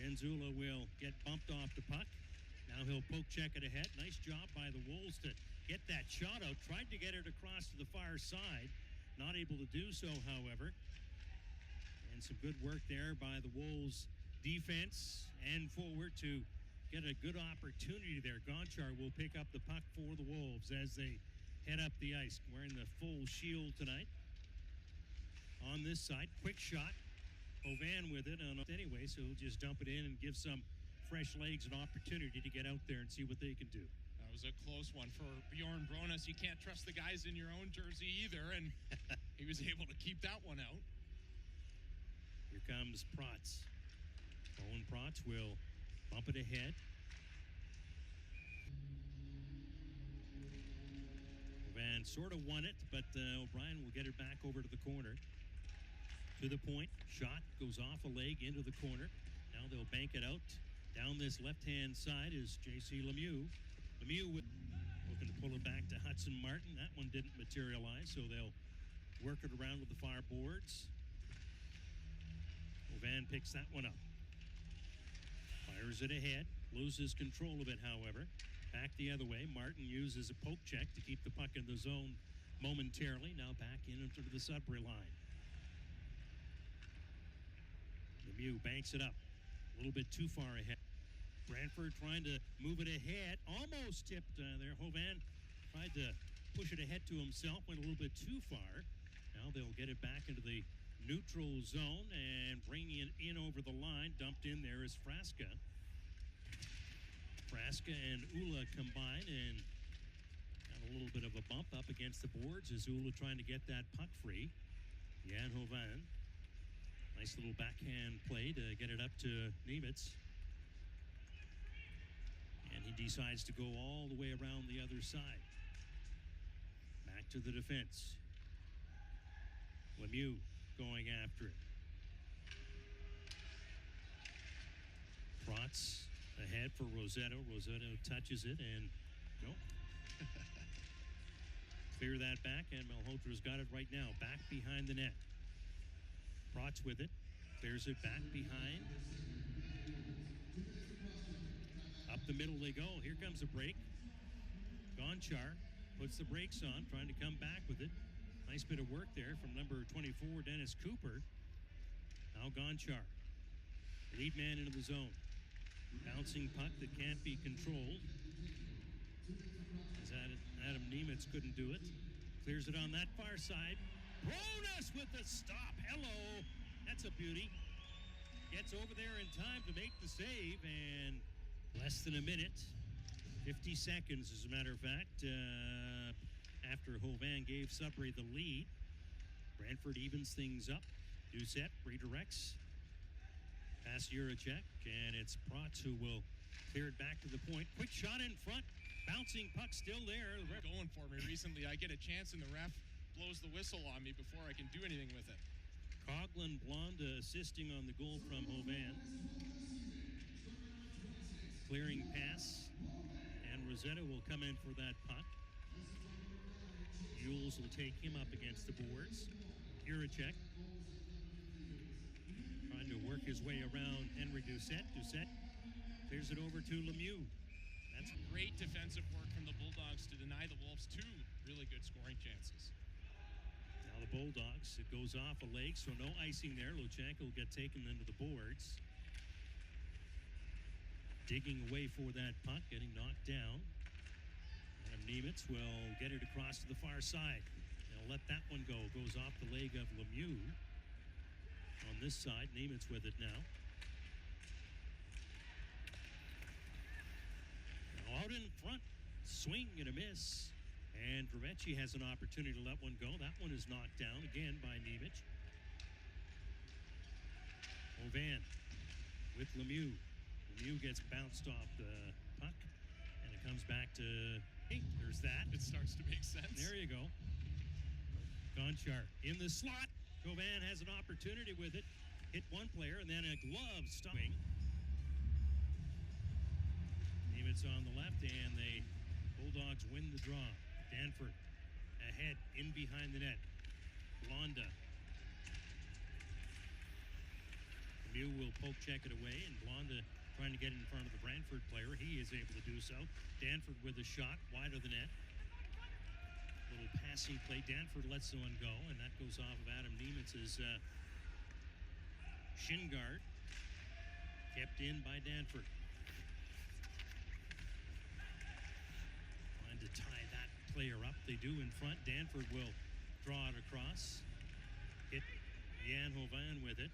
Genzula will get bumped off the puck. Now he'll poke check it ahead. Nice job by the Wolves to get that shot out. Tried to get it across to the far side. Not able to do so, however. And some good work there by the Wolves defense and forward to get a good opportunity there. Gonchar will pick up the puck for the Wolves as they head up the ice. Wearing the full shield tonight. On this side, quick shot. Hovan with it anyway, so he'll just dump it in and give some fresh legs an opportunity to get out there and see what they can do. That was a close one for Bjorn Bronas. You can't trust the guys in your own jersey either, and he was able to keep that one out. Here comes Protz. Owen Protz will bump it ahead. Van sort of won it, but O'Brien will get it back over to the corner. To the point, shot goes off a leg into the corner. Now they'll bank it out. Down this left-hand side is J.C. Lemieux. Lemieux looking to pull it back to Hudson Martin. That one didn't materialize, so they'll work it around with the far boards. Van picks that one up. Fires it ahead. Loses control of it, however. Back the other way. Martin uses a poke check to keep the puck in the zone momentarily. Now back into the Sudbury line. Lemieux banks it up. A little bit too far ahead. Brantford trying to move it ahead. Almost tipped there. Hovan tried to push it ahead to himself. Went a little bit too far. Now they'll get it back into the neutral zone and bringing it in over the line. Dumped in there is Frasca. Frasca and Ula combine and got a little bit of a bump up against the boards as Ula trying to get that puck free. Jan Hovan. Nice little backhand play to get it up to Nemitz. And he decides to go all the way around the other side. Back to the defense. Lemieux going after it. Protz ahead for Rosetto. Rosetto touches it and nope. Clear that back, and Malhotra's got it right now. Back behind the net. Protz with it. Clears it back behind. Up the middle they go. Here comes a break. Gonchar puts the brakes on, trying to come back with it. Nice bit of work there from number 24, Dennis Cooper. Now Gonchar. Lead man into the zone. Bouncing puck that can't be controlled. As Adam Nemitz couldn't do it. Clears it on that far side. Bronas with the stop. Hello. That's a beauty. Gets over there in time to make the save, and less than a minute. 50 seconds, as a matter of fact, after Hovan gave Sudbury the lead. Brantford evens things up. Doucette redirects. Pass Juracek, and it's Protz who will clear it back to the point. Quick shot in front. Bouncing puck still there. The ref going for me recently. I get a chance and the ref blows the whistle on me before I can do anything with it. Coughlin Blonda assisting on the goal from Hovan. Clearing pass, and Rosetta will come in for that puck. Jules will take him up against the boards. Juracek trying to work his way around Henry Doucette. Doucette clears it over to Lemieux. That's great defensive work from the Bulldogs to deny the Wolves two really good scoring chances. Now the Bulldogs, it goes off a leg, so no icing there. Luchanko will get taken into the boards. Digging away for that puck, getting knocked down. Adam Nemitz will get it across to the far side. They'll let that one go. Goes off the leg of Lemieux. On this side, Nemitz with it now. Now out in front, swing and a miss. And Gravecki has an opportunity to let one go. That one is knocked down again by Nemitz. Hovan with Lemieux. Lemieux gets bounced off the puck, and it comes back to, hey, there's that. It starts to make sense. There you go. Gonchar in the slot. Hovan has an opportunity with it. Hit one player, and then a glove stopping. Nemitz on the left, and the Bulldogs win the draw. Danford ahead, in behind the net. Blonda. Lemieux Lemieux will poke check it away, and Blonda trying to get in front of the Brantford player. He is able to do so. Danford with a shot wide of the net. Little passing play. Danford lets the one go, and that goes off of Adam Niemitz's shin guard. Kept in by Danford. Trying to tie that player up. They do in front. Danford will draw it across. Hit Jan Hovan with it.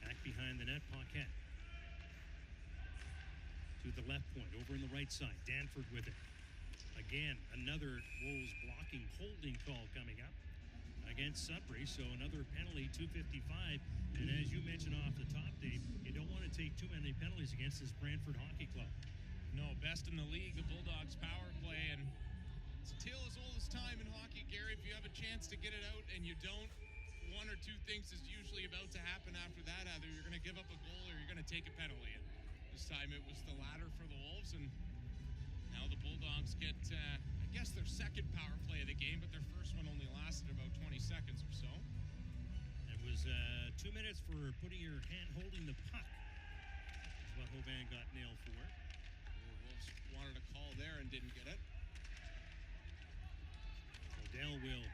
Back behind the net, Paquette. To the left point, over in the right side. Danford with it. Again, another Wolves blocking holding call coming up against Sudbury. So another penalty, 255. And as you mentioned off the top, Dave, you don't want to take too many penalties against this Brantford Hockey Club. No, best in the league, the Bulldogs power play. And it's a tale as old as time in hockey, Gary. If you have a chance to get it out and you don't, one or two things is usually about to happen after that. Either you're going to give up a goal or you're going to take a penalty. And this time it was the latter for the Wolves, and now the Bulldogs get, I guess, their second power play of the game, but their first one only lasted about 20 seconds or so. It was 2 minutes for putting your hand holding the puck. That's what Hovan got nailed for. The Wolves wanted a call there and didn't get it. Odell will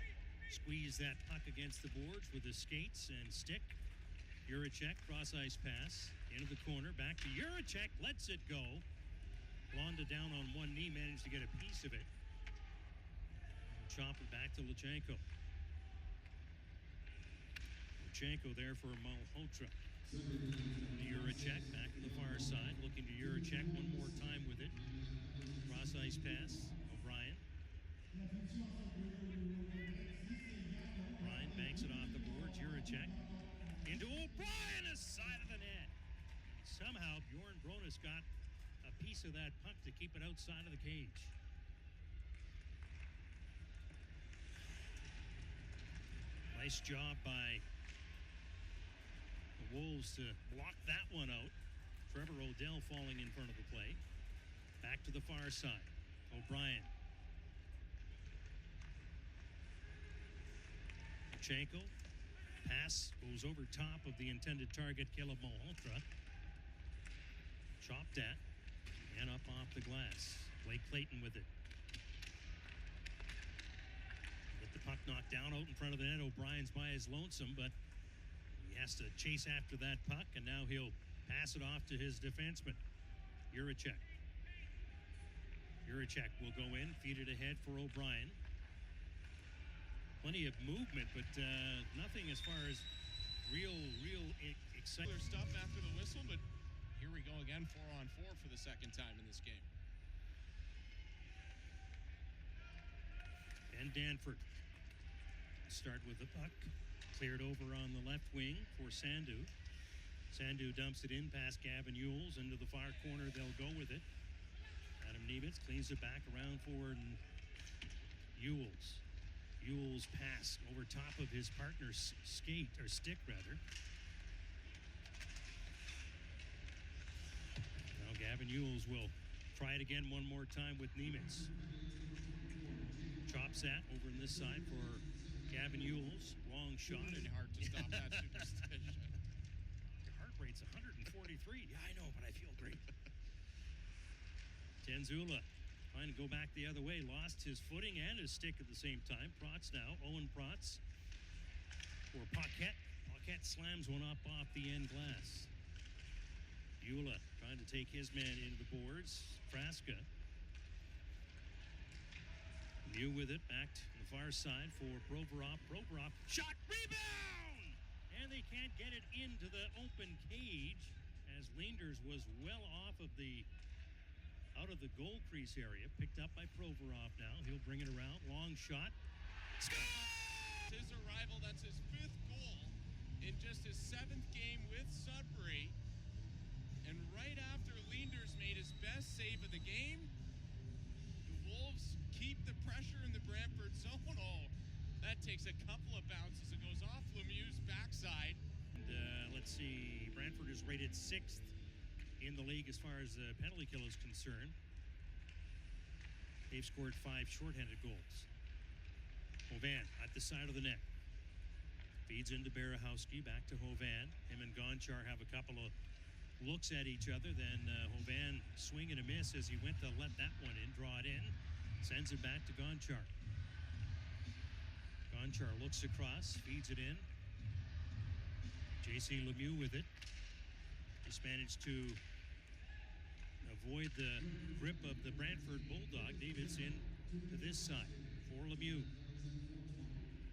squeeze that puck against the boards with his skates and stick. Juracek, cross-ice pass, into the corner, back to Juracek, lets it go. Blonda down on one knee, managed to get a piece of it. Chop it back to Lachenko. Lachenko there for Malhotra. Juracek back to the far side, looking to Juracek one more time with it. Cross-ice pass, O'Brien. O'Brien banks it off the boards, Juracek. Into O'Brien, the side of the net. Somehow Bjorn Bronis got a piece of that puck to keep it outside of the cage. Nice job by the Wolves to block that one out. Trevor Odell falling in front of the play. Back to the far side. O'Brien. Lachenko. Pass goes over top of the intended target, Caleb Malhotra. Chopped at and up off the glass. Blake Clayton with it. Get the puck knocked down out in front of the net. O'Brien's by his lonesome, but he has to chase after that puck, and now he'll pass it off to his defenseman, Juracek. Juracek will go in, feed it ahead for O'Brien. Plenty of movement, but nothing as far as real exciting stuff after the whistle, but here we go again, 4-on-4 for the second time in this game. And Danford start with the puck. Cleared over on the left wing for Sandu. Sandu dumps it in past Gavin Ewells into the far corner. They'll go with it. Adam Niebitz cleans it back around for Ewells. Ewells pass over top of his partner's skate, or stick rather. Now Gavin Ewells will try it again one more time with Nimitz. Chops that over on this side for Gavin Ewells. Long shot. It's hard to stop that superstition. Your heart rate's 143. Yeah, I know, but I feel great. Tanzula trying to go back the other way. Lost his footing and his stick at the same time. Protz now. Owen Protz for Paquette. Paquette slams one up off the end glass. Eula trying to take his man into the boards. Frasca. Lemieux with it. Back to the far side for Provorov. Provorov. Shot. Rebound! And they can't get it into the open cage as Leenders was well off of the out of the goal crease area. Picked up by Provorov now. He'll bring it around. Long shot. Score! His arrival, that's his 5th goal in just his 7th game with Sudbury. And right after Leenders made his best save of the game, the Wolves keep the pressure in the Brantford zone. Oh, that takes a couple of bounces. It goes off Lemieux's backside. And let's see. Brantford is rated 6th in the league as far as penalty kill is concerned. They've scored 5 shorthanded goals. Hovan at the side of the net. Feeds into Berehowski, back to Hovan. Him and Gonchar have a couple of looks at each other. Then Hovan swing and a miss as he went to let that one in, draw it in. Sends it back to Gonchar. Gonchar looks across, feeds it in. J.C. Lemieux with it. Just managed to avoid the grip of the Brantford Bulldog. David's in to this side for Lemieux.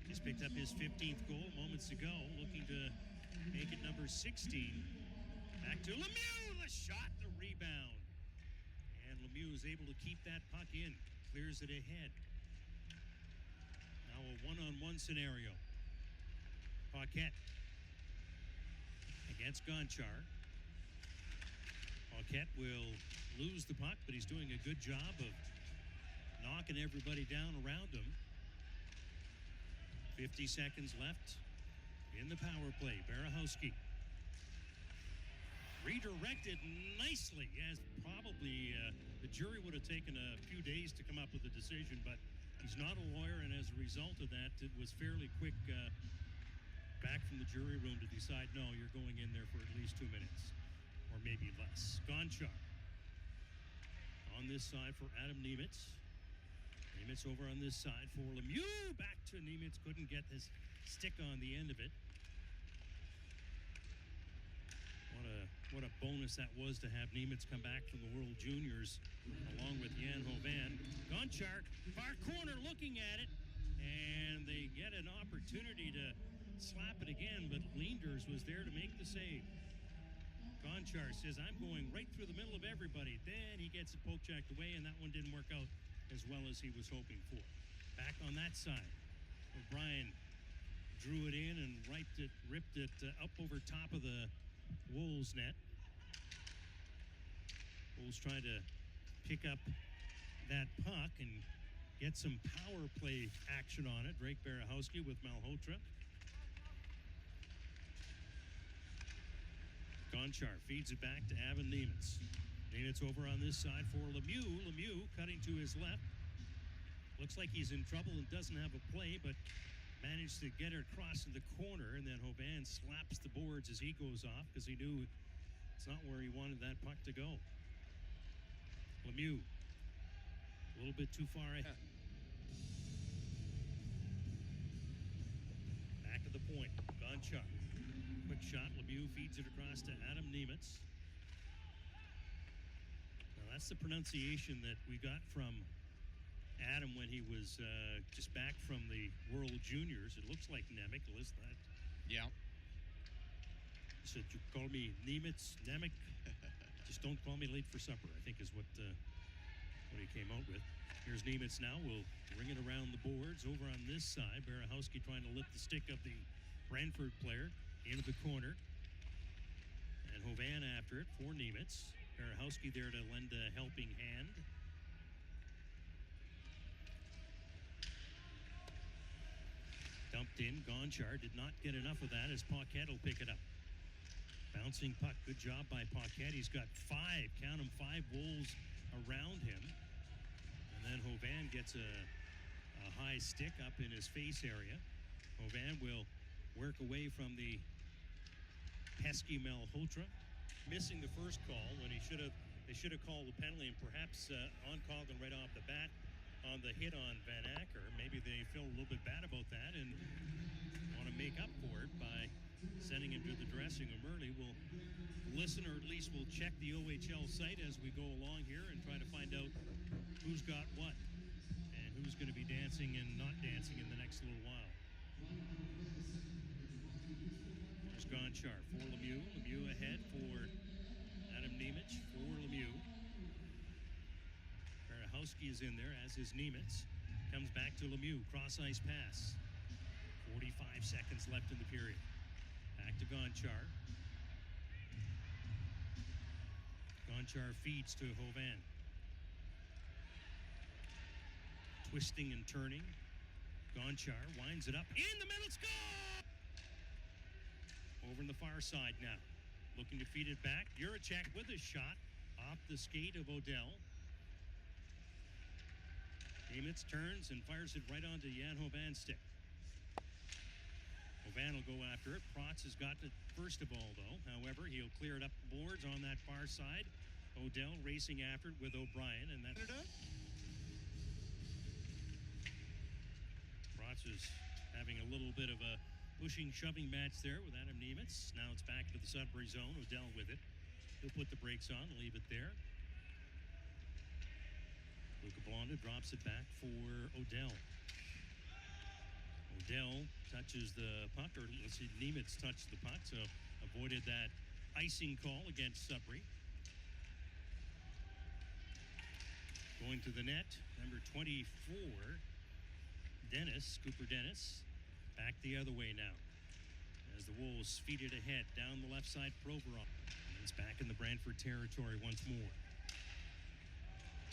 Just picked up his 15th goal moments ago, looking to make it number 16. Back to Lemieux, the shot, the rebound. And Lemieux is able to keep that puck in, clears it ahead. Now a one-on-one scenario. Paquette against Gonchar. Paquette will lose the puck, but he's doing a good job of knocking everybody down around him. 50 seconds left in the power play. Berehowski redirected nicely, as probably the jury would have taken a few days to come up with a decision, but he's not a lawyer, and as a result of that, it was fairly quick back from the jury room to decide, no, you're going in there for at least 2 minutes, or maybe less. Gonchar on this side for Adam Nemitz. Nemitz over on this side for Lemieux. Back to Nemitz. Couldn't get his stick on the end of it. What a bonus that was to have Nemitz come back from the World Juniors along with Jan Hovan. Gonchar, far corner, looking at it, and they get an opportunity to slap it again, but Leenders was there to make the save. Gonchar says, I'm going right through the middle of everybody. Then he gets it poke checked away, and that one didn't work out as well as he was hoping for. Back on that side, O'Brien drew it in and ripped it up over top of the Wolves net. Wolves trying to pick up that puck and get some power play action on it. Drake Berehowski with Malhotra. Gonchar feeds it back to Evan Nemitz. Nemitz over on this side for Lemieux. Lemieux cutting to his left. Looks like he's in trouble and doesn't have a play, but managed to get her across in the corner, and then Hovan slaps the boards as he goes off because he knew it's not where he wanted that puck to go. Lemieux, a little bit too far ahead. Back of the point, Gonchar. Quick shot, Lemieux feeds it across to Adam Nemitz. Now that's the pronunciation that we got from Adam when he was just back from the World Juniors. It looks like Nemec, is that? Yeah. He said, you call me Nemitz, Nemec. Just don't call me late for supper, I think is what he came out with. Here's Nemitz now. We'll bring it around the boards. Over on this side, Berehowski trying to lift the stick of the Brantford player into the corner. And Hovan after it for Nemitz. Berehowski there to lend a helping hand. Dumped in. Gonchar did not get enough of that as Paquette will pick it up. Bouncing puck. Good job by Paquette. He's got five, count them, 5 Wolves around him. And then Hovan gets a high stick up in his face area. Hovan will work away from the pesky Malhotra. Missing the first call when they should have called the penalty, and perhaps on Coughlin right off the bat on the hit on Van Acker. Maybe they feel a little bit bad about that and want to make up for it by sending him to the dressing room early. We'll listen, or at least we'll check the OHL site as we go along here and try to find out who's got what and who's going to be dancing and not dancing in the next little while. There's Gonchar for Lemieux. Lemieux ahead for Adam Nemitz for Lemieux. Berehowski is in there, as is Nemitz. Comes back to Lemieux. Cross-ice pass. 45 seconds left in the period. Back to Gonchar. Gonchar feeds to Hovan. Twisting and turning. Gonchar winds it up. In the middle, score! Over on the far side now. Looking to feed it back. Juracek with a shot off the skate of Odell. Nemitz turns and fires it right onto Jan Hovan's stick. Hovan will go after it. Protz has got it first of all, though. However, he'll clear it up the boards on that far side. Odell racing after it with O'Brien, and that's Protz is having a little bit of a pushing, shoving match there with Adam Nemitz. Now it's back to the Sudbury zone. Odell with it. He'll put the brakes on, leave it there. Luca Blonda drops it back for Odell. Odell touches the puck, or let's see, Nemitz touched the puck, so avoided that icing call against Sudbury. Going to the net, number 24, Cooper Dennis, back the other way now. As the Wolves feed it ahead, down the left side, Provorov. It's back in the Brantford territory once more.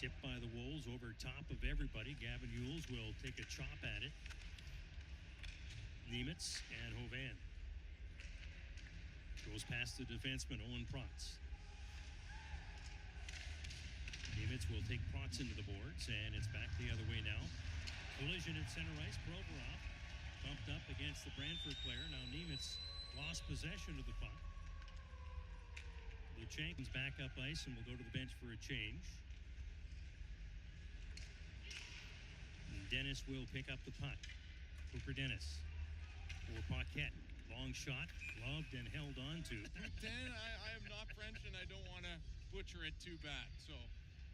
Tipped by the Wolves over top of everybody. Gavin Yules will take a chop at it. Nemitz and Hovan. Goes past the defenseman, Owen Protz. Nemitz will take Protz into the boards, and it's back the other way now. Collision at center ice. Provorov bumped up against the Brantford player. Now Nemitz lost possession of the puck. Luchenko's back up ice and will go to the bench for a change. And Dennis will pick up the puck. Cooper Dennis for Paquette. Long shot, gloved and held on to. Dan, I am not French and I don't want to butcher it too bad. So,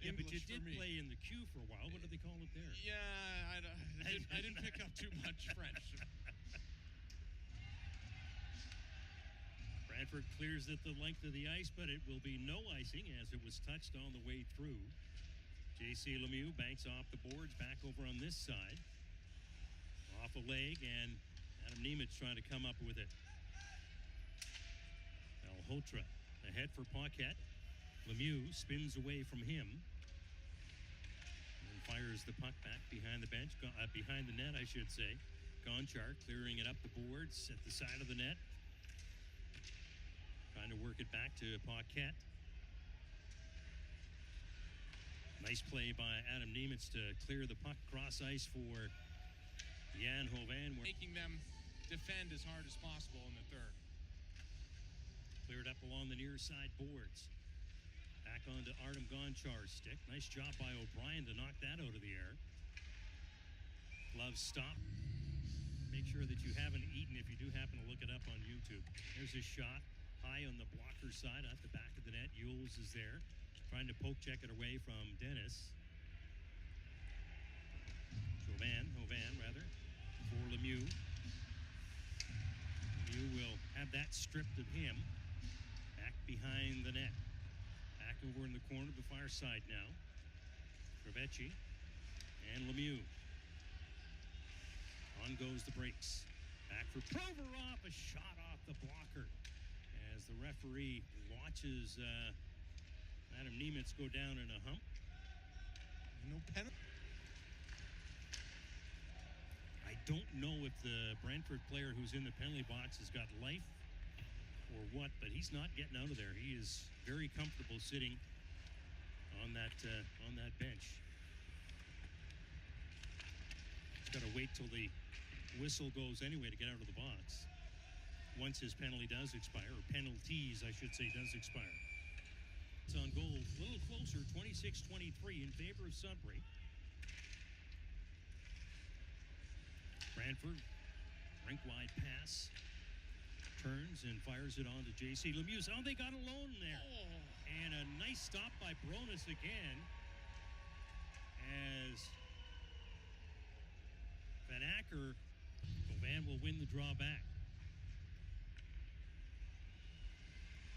yeah, but you English did for me. play in the queue for a while. What do they call it there? Yeah, I didn't pick up too much French. Brantford clears it the length of the ice, but it will be no icing as it was touched on the way through. J.C. Lemieux banks off the boards, back over on this side. Off a leg, and Adam Nemitz trying to come up with it. Malhotra ahead for Paquette. Lemieux spins away from him and fires the puck back behind the bench, behind the net, I should say. Gonchar clearing it up the boards at the side of the net. Trying to work it back to Paquette. Nice play by Adam Nemitz to clear the puck cross ice for Jan Hovan. Making them defend as hard as possible in the third. Cleared up along the near side boards. Back onto Artem Gonchar's stick. Nice job by O'Brien to knock that out of the air. Glove stop. Make sure that you haven't eaten if you do happen to look it up on YouTube. There's a shot high on the blocker side at the back of the net. Yules is there, trying to poke check it away from Dennis. Hovan for Lemieux. Lemieux will have that stripped of him. Back behind the net. Back over in the corner of the far side now. Trevecci and Lemieux. On goes the brakes. Back for Provorov, a shot off the blocker. As the referee watches Adam Nemitz go down in a hump. No penalty. I don't know if the Brantford player who's in the penalty box has got life or what, but he's not getting out of there. He is very comfortable sitting on that bench. He's got to wait till the whistle goes anyway to get out of the box. Once his penalty does expire, or penalties, I should say, does expire. It's on goal, a little closer, 26-23 in favor of Sudbury. Brantford, rink-wide pass, turns and fires it on to J.C. Lemieux. Oh, they got alone there. Oh. And a nice stop by Bronis again as Van Acker, Van will win the draw back.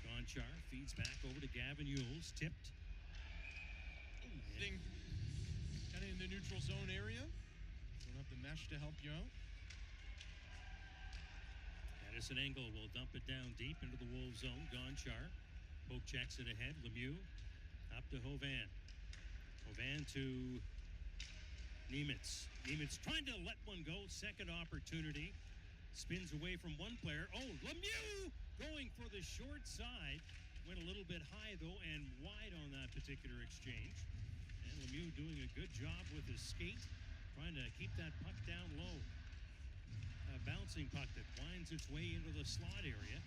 Gonchar feeds back over to Gavin Yules, tipped. Thing kind of in the neutral zone area. Don't have the mesh to help you out. Addison Engel will dump it down deep into the Wolves zone. Gonchar poke checks it ahead. Lemieux up to Hovan. Hovan to Nemitz. Nemitz trying to let one go. Second opportunity. Spins away from one player. Oh, Lemieux going for the short side. Went a little bit high, though, and wide on that particular exchange. And Lemieux doing a good job with his skate, trying to keep that puck down low. a bouncing puck that winds its way into the slot area.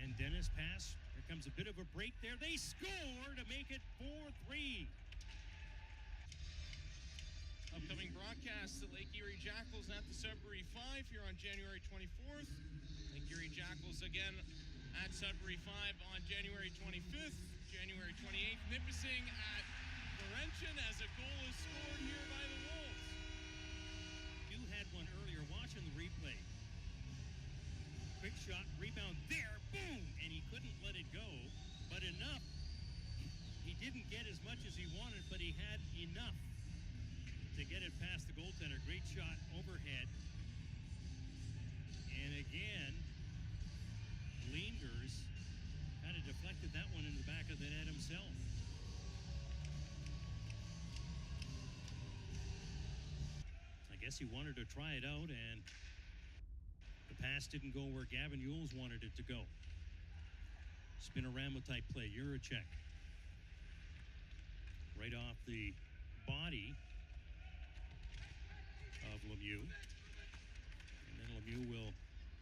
And Dennis pass. Here comes a bit of a break there. They score to make it 4-3. Upcoming broadcasts, the Lake Erie Jackals at the Sudbury 5 here on January 24th. Lake Erie Jackals again at Sudbury 5 on January 25th. January 28th, Nipissing at Laurentian as a goal is scored here by the Wolves. You had one earlier watching the replay. Quick shot, rebound there, boom! And he couldn't let it go, but enough. He didn't get as much as he wanted, but he had enough to get it past the goaltender. Great shot overhead. And again, Leenders kind of deflected that one in the back of the net himself. I guess he wanted to try it out, and the pass didn't go where Gavin Yules wanted it to go. Spinorama type play, Juracek. Right off the body of Lemieux. And then Lemieux will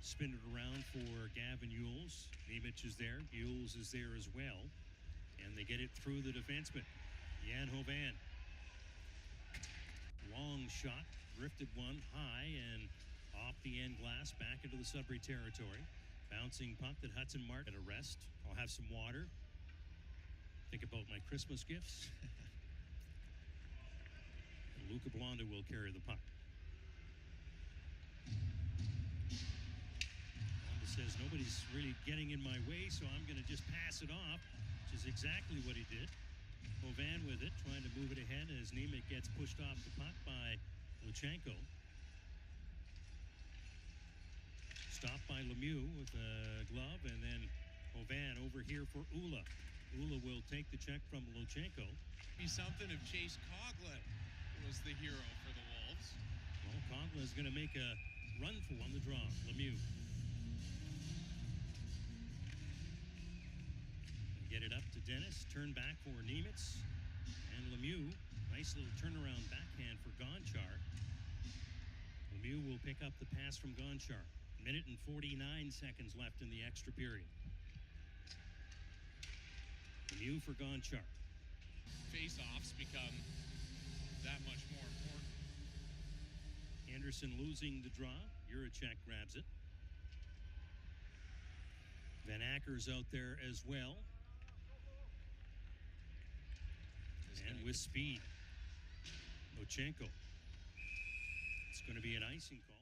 spin it around for Gavin Yules. Nemec is there. Yules is there as well. And they get it through the defenseman. Jan Hovan. Long shot. Drifted one high and off the end glass back into the Sudbury territory. Bouncing puck that Hudson Martin at a rest. I'll have some water. Think about my Christmas gifts. And Luca Blonda will carry the puck. Blonda says nobody's really getting in my way, so I'm going to just pass it off, which is exactly what he did. Hovan with it, trying to move it ahead as Nemec gets pushed off the puck by Luchenko. Stopped by Lemieux with a glove, and then Hovan over here for Ula. Ula will take the check from Luchenko. Be something if Chase Coughlin was the hero for the Wolves. Well, Coughlin is going to make a run for on the draw. Lemieux. Get it up to Dennis. Turn back for Nemec. And Lemieux. Nice little turnaround backhand for Gonchar. Lemieux will pick up the pass from Gonchar. Minute and 49 seconds left in the extra period. Lemieux for Gonchar. Face-offs become that much more important. Anderson losing the draw. Juracek grabs it. Van Acker's out there as well. And with speed, Luchenko. It's going to be an icing call.